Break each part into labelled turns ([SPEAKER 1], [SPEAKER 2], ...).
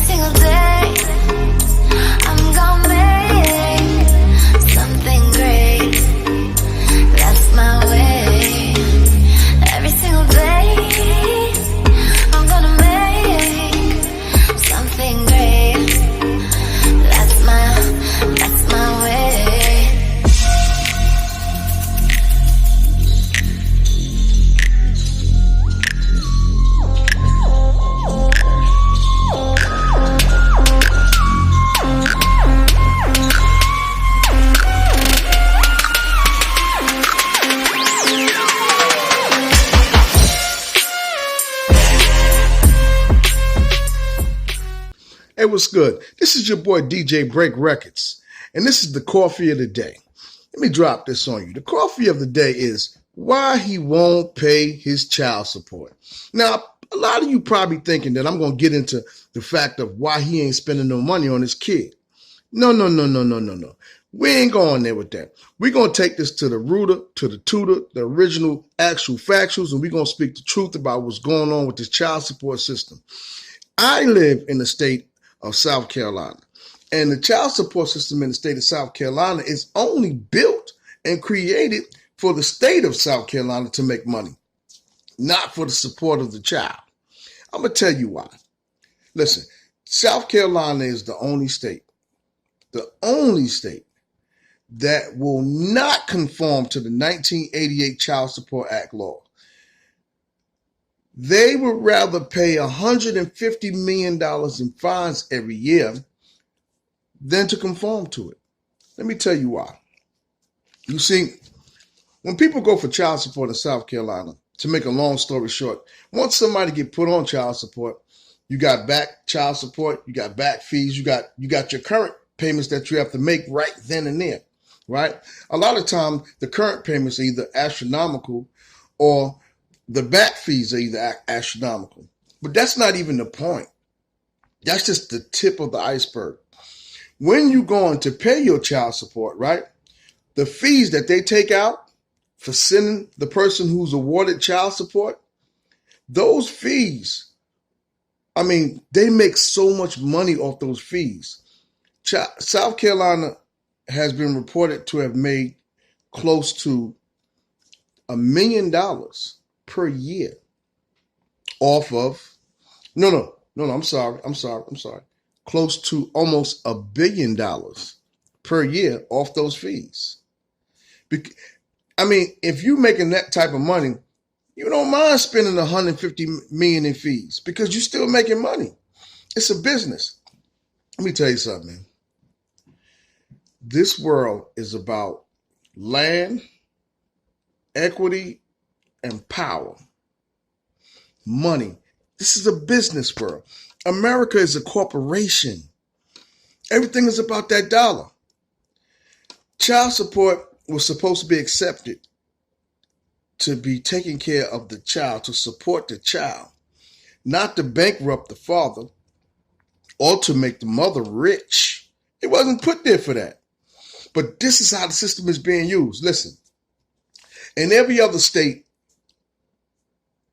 [SPEAKER 1] single day, I'm gonna make something great. That's my way. Every single day, I'm gonna make something great. That's my way.
[SPEAKER 2] Hey, what's good? This is your boy DJ Break Records, and this is the coffee of the day. Let me drop this on you. The coffee of the day is why he won't pay his child support. Now, a lot of you probably thinking that I'm going to get into the fact of why he ain't spending no money on his kid. No. We ain't going there with that. We're going to take this to the rooter, to the tutor, the original actual factuals, and we're going to speak the truth about what's going on with this child support system. I live in the state of South Carolina, and the child support system in the state of South Carolina is only built and created for the state of South Carolina to make money, not for the support of the child. I'm going to tell you why. Listen, South Carolina is the only state that will not conform to the 1988 Child Support Act law. They would rather pay $150 million in fines every year than to conform to it. Let me tell you why. You see, when people go for child support in South Carolina, to make a long story short, once somebody get put on child support, you got back child support, you got back fees, you got your current payments that you have to make right then and there, right? A lot of times, the current payments are either astronomical or the back fees are either astronomical. But that's not even the point. That's just the tip of the iceberg. When you're going to pay your child support, right, the fees that they take out for sending the person who's awarded child support, those fees, I mean, they make so much money off those fees. South Carolina has been reported to have made close to $1 million per year off of, I'm sorry. Close to almost $1 billion per year off those fees. I mean, if you're making that type of money, you don't mind spending $150 million in fees because you're still making money. It's a business. Let me tell you something, man. This world is about land, equity, and power. Money. This is a business world. America is a corporation. Everything is about that dollar. Child support was supposed to be accepted to be taking care of the child, to support the child, not to bankrupt the father or to make the mother rich. It wasn't put there for that. But this is how the system is being used. Listen, in every other state,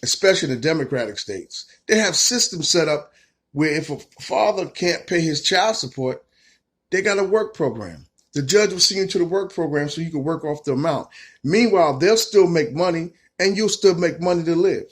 [SPEAKER 2] especially the Democratic states, they have systems set up where if a father can't pay his child support, they got a work program. The judge will send you to the work program so you can work off the amount. Meanwhile, they'll still make money and you'll still make money to live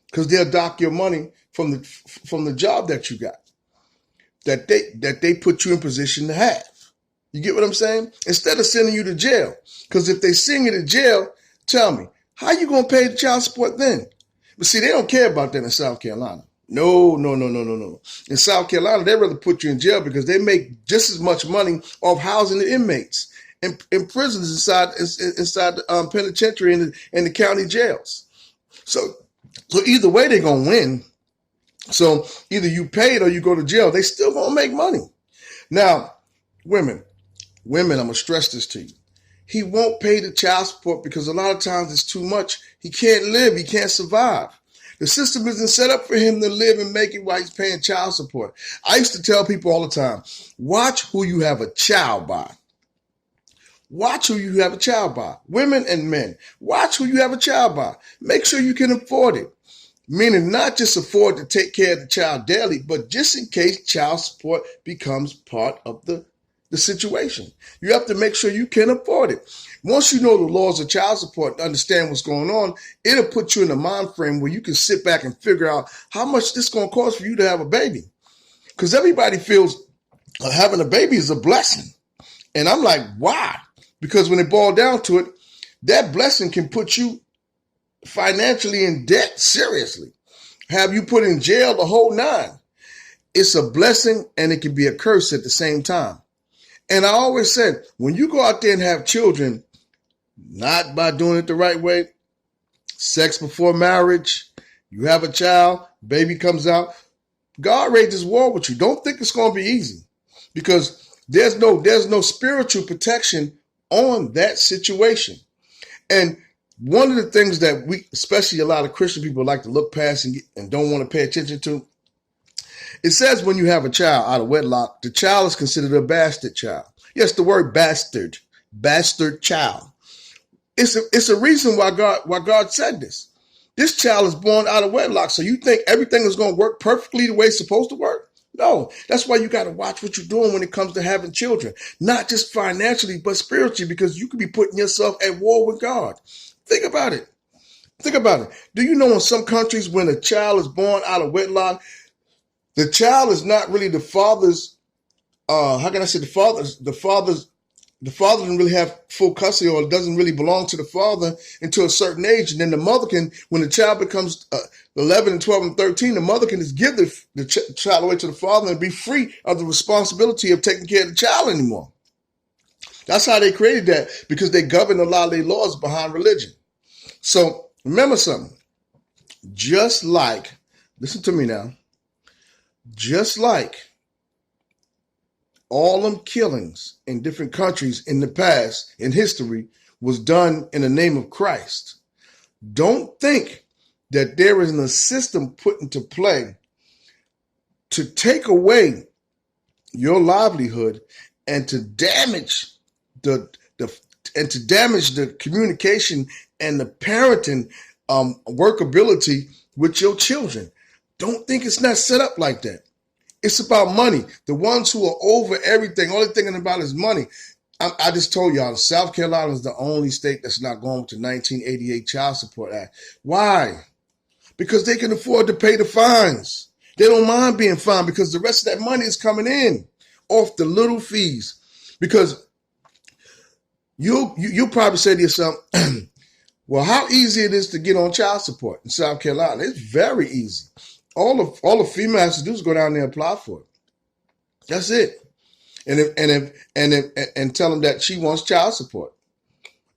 [SPEAKER 2] because they'll dock your money from the job that you got, that they put you in position to have. You get what I'm saying? Instead of sending you to jail, because if they send you to jail, tell me, how you going to pay the child support then? But see, they don't care about that in South Carolina. No. In South Carolina, they'd rather put you in jail because they make just as much money off housing the inmates in prisons inside the penitentiary and the county jails. So either way, they're going to win. So either you pay it or you go to jail. They still going to make money. Now, women, I'm going to stress this to you. He won't pay the child support because a lot of times it's too much. He can't live. He can't survive. The system isn't set up for him to live and make it while he's paying child support. I used to tell people all the time, watch who you have a child by. Watch who you have a child by. Women and men, watch who you have a child by. Make sure you can afford it. meaning not just afford to take care of the child daily, but just in case child support becomes part of the situation. You have to make sure you can afford it. Once you know the laws of child support and understand what's going on, it'll put you in a mind frame where you can sit back and figure out how much this is going to cost for you to have a baby. Because everybody feels having a baby is a blessing. And I'm like, why? Because when it boils down to it, that blessing can put you financially in debt, seriously. Have you put in jail the whole nine. It's a blessing and it can be a curse at the same time. And I always said, when you go out there and have children, not by doing it the right way, sex before marriage, you have a child, baby comes out, God rages war with you. Don't think it's going to be easy, because there's no spiritual protection on that situation. And one of the things that we, especially a lot of Christian people, like to look past and don't want to pay attention to, it says when you have a child out of wedlock, the child is considered a bastard child. Yes, the word bastard child. It's a reason why God said this. This child is born out of wedlock. So you think everything is going to work perfectly the way it's supposed to work? No. That's why you got to watch what you're doing when it comes to having children, not just financially, but spiritually, because you could be putting yourself at war with God. Think about it. Do you know in some countries when a child is born out of wedlock, the child is not really the father's, how can I say, the father doesn't really have full custody, or it doesn't really belong to the father until a certain age. And then the mother can, when the child becomes 11 and 12 and 13, the mother can just give the child away to the father and be free of the responsibility of taking care of the child anymore. That's how they created that, because they govern a lot of their laws behind religion. So remember something, listen to me now, just like all them killings in different countries in the past, in history, was done in the name of Christ. Don't think that there isn't a system put into play to take away your livelihood and to damage the communication and the parenting workability with your children. Don't think it's not set up like that. It's about money. The ones who are over everything, all they're thinking about is money. I just told y'all, South Carolina is the only state that's not going with the 1988 Child Support Act. Why? Because they can afford to pay the fines. They don't mind being fined because the rest of that money is coming in off the little fees. Because you'll probably say to yourself, well, how easy it is to get on child support in South Carolina. It's very easy. All the female has to do is go down there and apply for it. That's it. And tell them that she wants child support.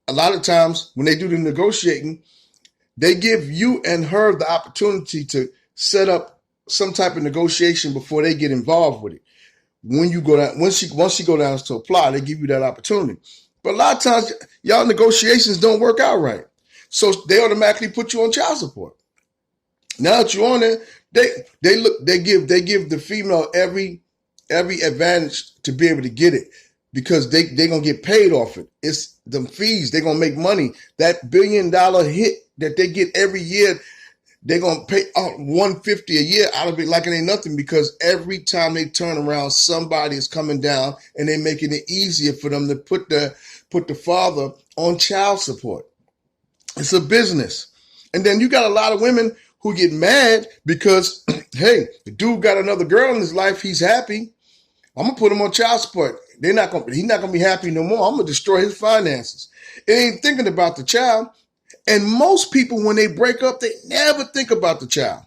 [SPEAKER 2] A lot of times when they do the negotiating, they give you and her the opportunity to set up some type of negotiation before they get involved with it. When you go down, once she go down to apply, they give you that opportunity. But a lot of times, y'all negotiations don't work out right, so they automatically put you on child support. Now that you're on there, they give the female every advantage to be able to get it, because they gonna get paid off it. It's them fees. They're gonna make money. That $1 billion hit that they get every year, they're gonna pay out $150 a year out of it like it ain't nothing, because every time they turn around, somebody is coming down and they're making it easier for them to put the father on child support. It's a business. And then you got a lot of women who get mad because, hey, the dude got another girl in his life. He's happy. I'm going to put him on child support. He's not going to be happy no more. I'm going to destroy his finances. It ain't thinking about the child. And most people, when they break up, they never think about the child.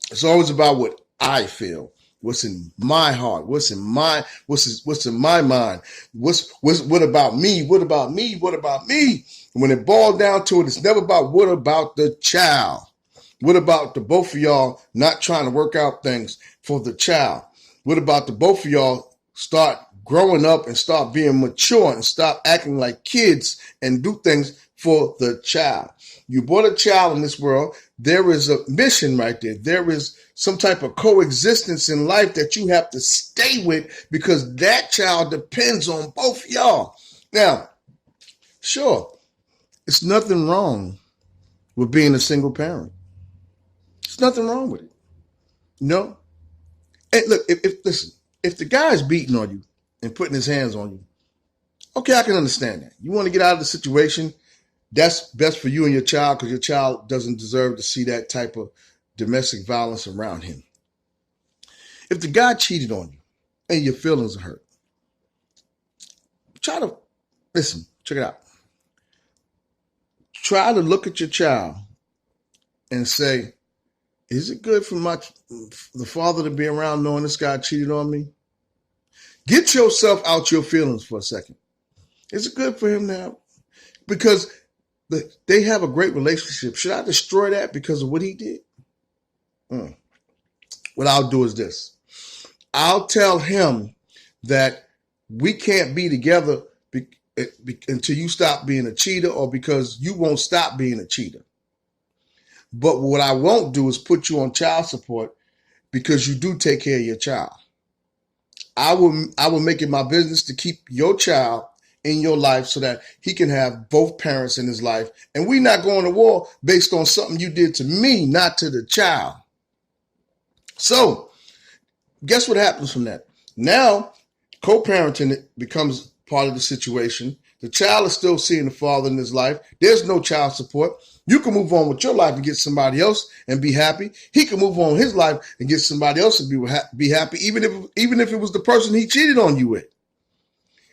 [SPEAKER 2] It's always about what I feel, what's in my heart, what's in my mind, what about me, what about me, what about me. And when it boils down to it, it's never about what about the child. What about the both of y'all not trying to work out things for the child? What about the both of y'all start growing up and start being mature and stop acting like kids and do things for the child? You brought a child in this world. There is a mission right there. There is some type of coexistence in life that you have to stay with, because that child depends on both of y'all. Now, sure, it's nothing wrong with being a single parent. There's nothing wrong with it. No. And look, listen, if the guy is beating on you and putting his hands on you, okay, I can understand that. You want to get out of the situation. That's best for you and your child because your child doesn't deserve to see that type of domestic violence around him. If the guy cheated on you and your feelings are hurt, try to listen, check it out. Try to look at your child and say, is it good for the father to be around knowing this guy cheated on me? Get yourself out your feelings for a second. Is it good for him now? Because they have a great relationship. Should I destroy that because of what he did? What I'll do is this. I'll tell him that we can't be together until you stop being a cheater or because you won't stop being a cheater. But what I won't do is put you on child support because you do take care of your child. I will make it my business to keep your child in your life so that he can have both parents in his life. And we're not going to war based on something you did to me, not to the child. So guess what happens from that? Now, co-parenting becomes part of the situation. The child is still seeing the father in his life. There's no child support. You can move on with your life and get somebody else and be happy. He can move on with his life and get somebody else and be happy, even if it was the person he cheated on you with.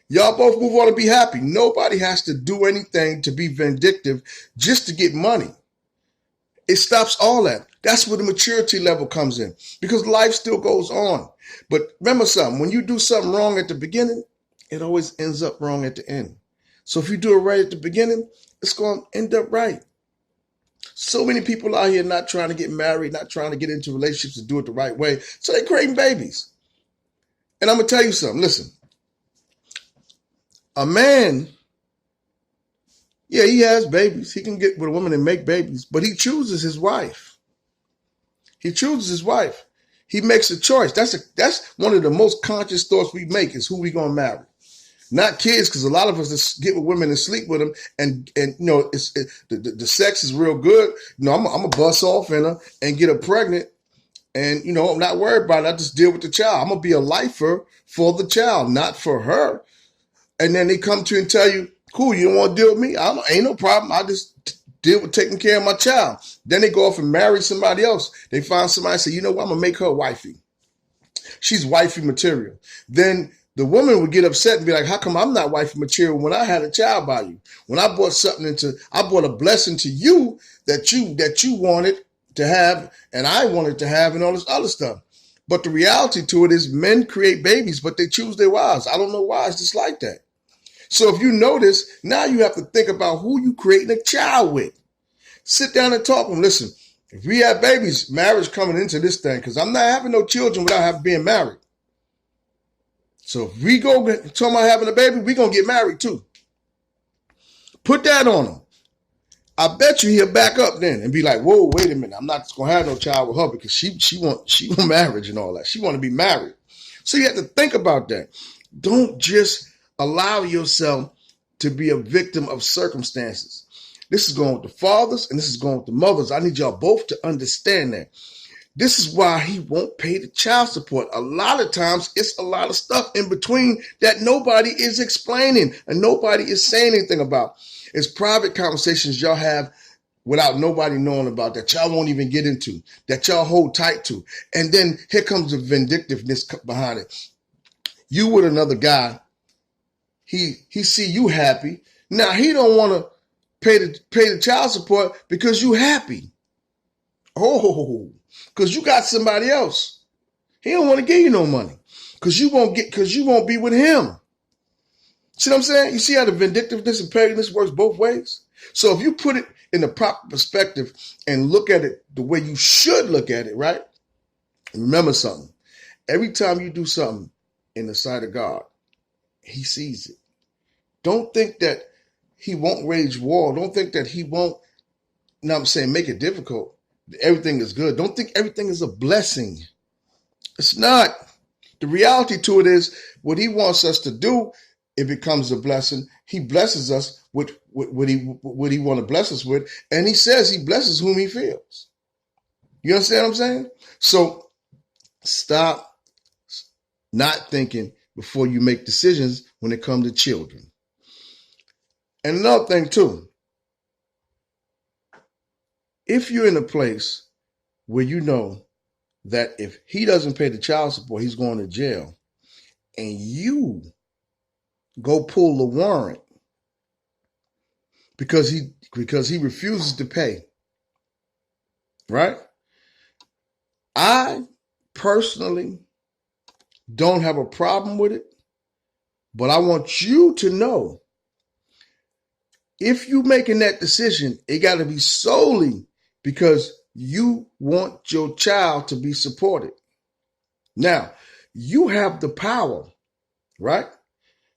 [SPEAKER 2] Y'all both move on and be happy. Nobody has to do anything to be vindictive just to get money. It stops all that. That's where the maturity level comes in because life still goes on. But remember something, when you do something wrong at the beginning, it always ends up wrong at the end. So if you do it right at the beginning, it's going to end up right. So many people out here not trying to get married, not trying to get into relationships to do it the right way. So they're creating babies. And I'm going to tell you something. Listen, a man, yeah, he has babies. He can get with a woman and make babies, but he chooses his wife. He chooses his wife. He makes a choice. That's one of the most conscious thoughts we make is who we going to marry. Not kids, because a lot of us just get with women and sleep with them, and you know the sex is real good. You know, I'm gonna bust off in her and get her pregnant, and you know I'm not worried about it. I just deal with the child. I'm gonna be a lifer for the child, not for her. And then they come to you and tell you, "Cool, you don't want to deal with me? Ain't no problem. I just deal with taking care of my child." Then they go off and marry somebody else. They find somebody and say, "You know what? I'm gonna make her wifey. She's wifey material." Then the woman would get upset and be like, how come I'm not wifey material when I had a child by you? When I brought I brought a blessing to you that you wanted to have and I wanted to have and all this other stuff. But the reality to it is men create babies, but they choose their wives. I don't know why it's just like that. So if you notice, now you have to think about who you creating a child with. Sit down and talk to them. Listen, if we have babies, marriage coming into this thing, because I'm not having no children without being married. So if we go talking about having a baby, we're going to get married too. Put that on him. I bet you he'll back up then and be like, whoa, wait a minute. I'm not just going to have no child with her because she want marriage and all that. She want to be married. So you have to think about that. Don't just allow yourself to be a victim of circumstances. This is going with the fathers and this is going with the mothers. I need y'all both to understand that. This is why he won't pay the child support. A lot of times it's a lot of stuff in between that nobody is explaining and nobody is saying anything about. It's private conversations y'all have without nobody knowing about that y'all won't even get into, that y'all hold tight to. And then here comes the vindictiveness behind it. You with another guy, he see you happy. Now he don't want to pay the child support because you happy. Oh, because you got somebody else. He don't want to give you no money because you won't be with him. See what I'm saying? You see how the vindictiveness and pettiness works both ways? So if you put it in the proper perspective and look at it the way you should look at it, right? Remember something. Every time you do something in the sight of God, he sees it. Don't think that he won't wage war. Don't think that he won't, you know what I'm saying, make it difficult. Everything is good. Don't think everything is a blessing. It's not. The reality to it is what he wants us to do, it becomes a blessing. He blesses us with what he want to bless us with. And he says he blesses whom he feels. You understand what I'm saying? So stop not thinking before you make decisions when it comes to children. And another thing too, if you're in a place where you know that if he doesn't pay the child support, he's going to jail, and you go pull the warrant because he refuses to pay, right? I personally don't have a problem with it, but I want you to know, if you're making that decision, it got to be solely because you want your child to be supported. Now, you have the power, right,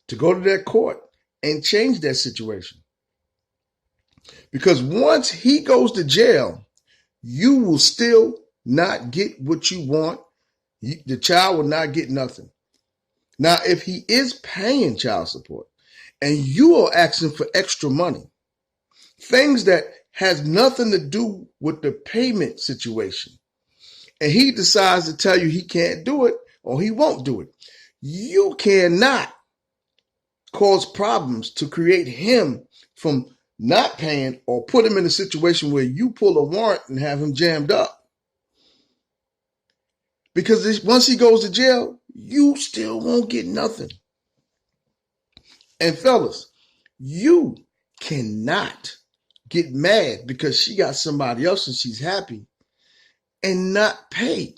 [SPEAKER 2] to go to that court and change that situation. Because once he goes to jail, you will still not get what you want. The child will not get nothing. Now, if he is paying child support and you are asking for extra money, things that has nothing to do with the payment situation, and he decides to tell you he can't do it or he won't do it, you cannot cause problems to create him from not paying or put him in a situation where you pull a warrant and have him jammed up. Because once he goes to jail, you still won't get nothing. And fellas, you cannot get mad because she got somebody else and she's happy and not pay.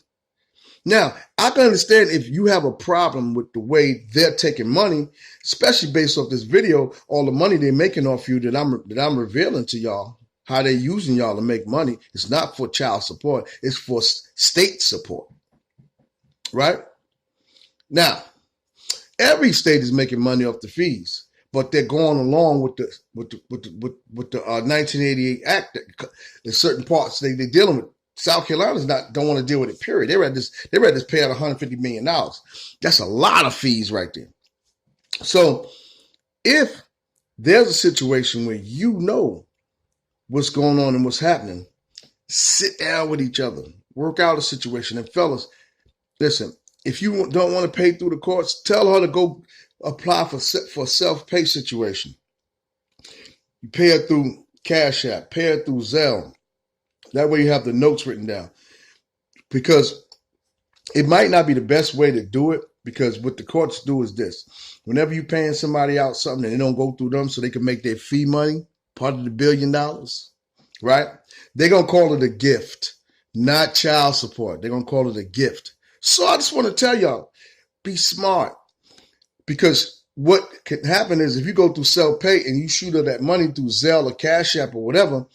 [SPEAKER 2] Now, I can understand if you have a problem with the way they're taking money, especially based off this video, all the money they're making off you that I'm revealing to y'all, how they're using y'all to make money. It's not for child support. It's for state support, right? Now, every state is making money off the fees, but they're going along with the 1988 Act. There's certain parts they're dealing with. South Carolina's don't want to deal with it, period. They read this pay out $150 million. That's a lot of fees right there. So if there's a situation where you know what's going on and what's happening, sit down with each other, work out a situation. And fellas, listen, if you don't want to pay through the courts, tell her to go apply for a self-pay situation. You pay her through Cash App, pay her through Zelle. That way you have the notes written down. Because it might not be the best way to do it, because what the courts do is this. Whenever you're paying somebody out something and they don't go through them so they can make their fee money, part of the $1 billion, right? They're going to call it a gift, not child support. They're going to call it a gift. So I just want to tell y'all, be smart. Because what can happen is if you go through self-pay and you shoot her that money through Zelle or Cash App or whatever,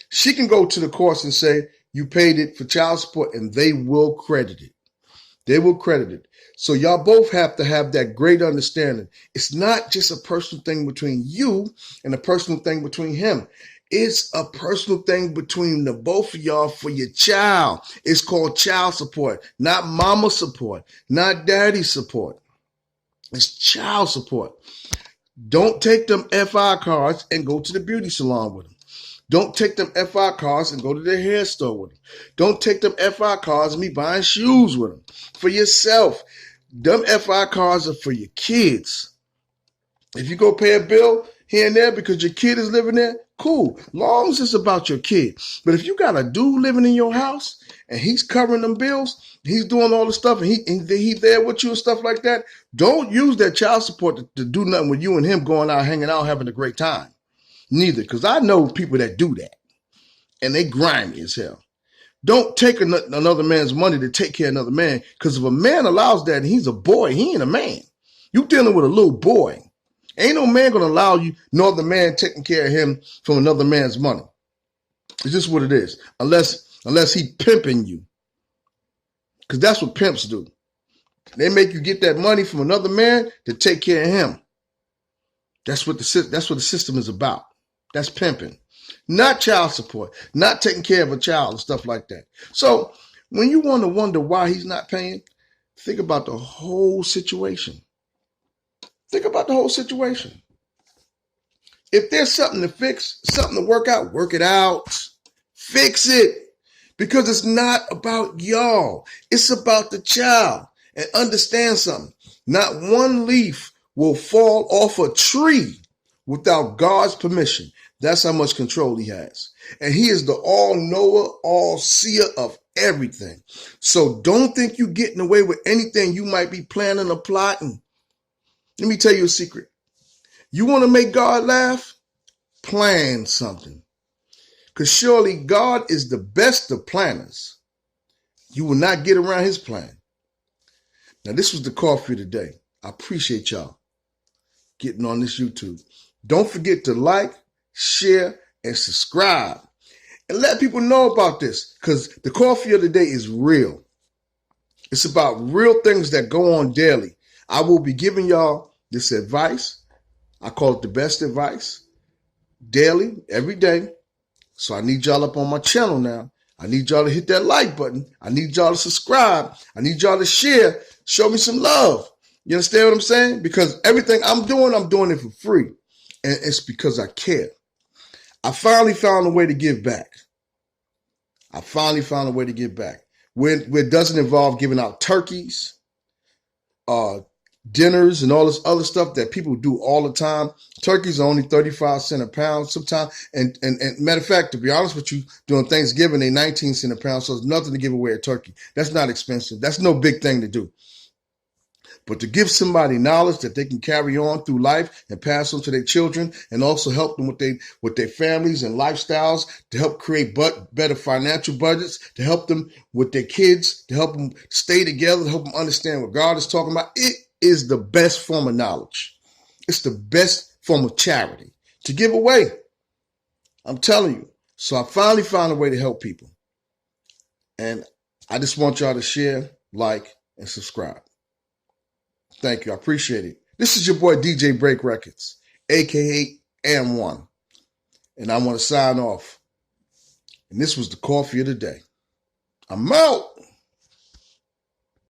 [SPEAKER 2] she can go to the courts and say, you paid it for child support, and they will credit it. They will credit it. So y'all both have to have that great understanding. It's not just a personal thing between you and a personal thing between him. It's a personal thing between the both of y'all for your child. It's called child support, not mama support, not daddy support. It's child support. Don't take them FI cards and go to the beauty salon with them. Don't take them FI cards and go to the hair store with them. Don't take them FI cards and be buying shoes with them. For yourself, them FI cards are for your kids. If you go pay a bill here and there because your kid is living there, cool. Long as it's about your kid. But if you got a dude living in your house and he's covering them bills, he's doing all the stuff, and he's there with you and stuff like that, don't use that child support to do nothing with you and him going out, hanging out, having a great time. Neither, because I know people that do that, and they grimy as hell. Don't take another man's money to take care of another man, because if a man allows that and he's a boy, he ain't a man. You dealing with a little boy. Ain't no man going to allow you, no other man taking care of him from another man's money. It's just what it is, unless he pimping you, because that's what pimps do. They make you get that money from another man to take care of him. That's what the system is about. That's pimping, not child support, not taking care of a child and stuff like that. So when you want to wonder why he's not paying, think about the whole situation. Think about the whole situation. If there's something to fix, something to work out, work it out. Fix it. Because it's not about y'all. It's about the child. And understand something. Not one leaf will fall off a tree without God's permission. That's how much control he has. And he is the all-knower, all-seer of everything. So don't think you're getting away with anything you might be planning or plotting. Let me tell you a secret. You want to make God laugh? Plan something. Because surely God is the best of planners. You will not get around his plan. Now, this was the coffee today. I appreciate y'all getting on this YouTube. Don't forget to like, share, and subscribe. And let people know about this, because the coffee of the day is real. It's about real things that go on daily. I will be giving y'all this advice. I call it the best advice. Daily, every day. So I need y'all up on my channel now. I need y'all to hit that like button. I need y'all to subscribe. I need y'all to share. Show me some love. You understand what I'm saying? Because everything I'm doing it for free. And it's because I care. I finally found a way to give back. Where it doesn't involve giving out turkeys, dinners, and all this other stuff that people do all the time. Turkeys are only 35 cents a pound sometimes. And matter of fact, to be honest with you, during Thanksgiving, they 19 cents a pound. So there's nothing to give away a turkey. That's not expensive. That's no big thing to do. But to give somebody knowledge that they can carry on through life and pass on to their children, and also help them with their families and lifestyles, to help create better financial budgets, to help them with their kids, to help them stay together, to help them understand what God is talking about. It is the best form of knowledge. It's the best form of charity to give away. I'm telling you. So I finally found a way to help people. And I just want y'all to share, like, and subscribe. Thank you. I appreciate it. This is your boy DJ Break Records, aka AM1. And I want to sign off. And this was the coffee of the day. I'm out.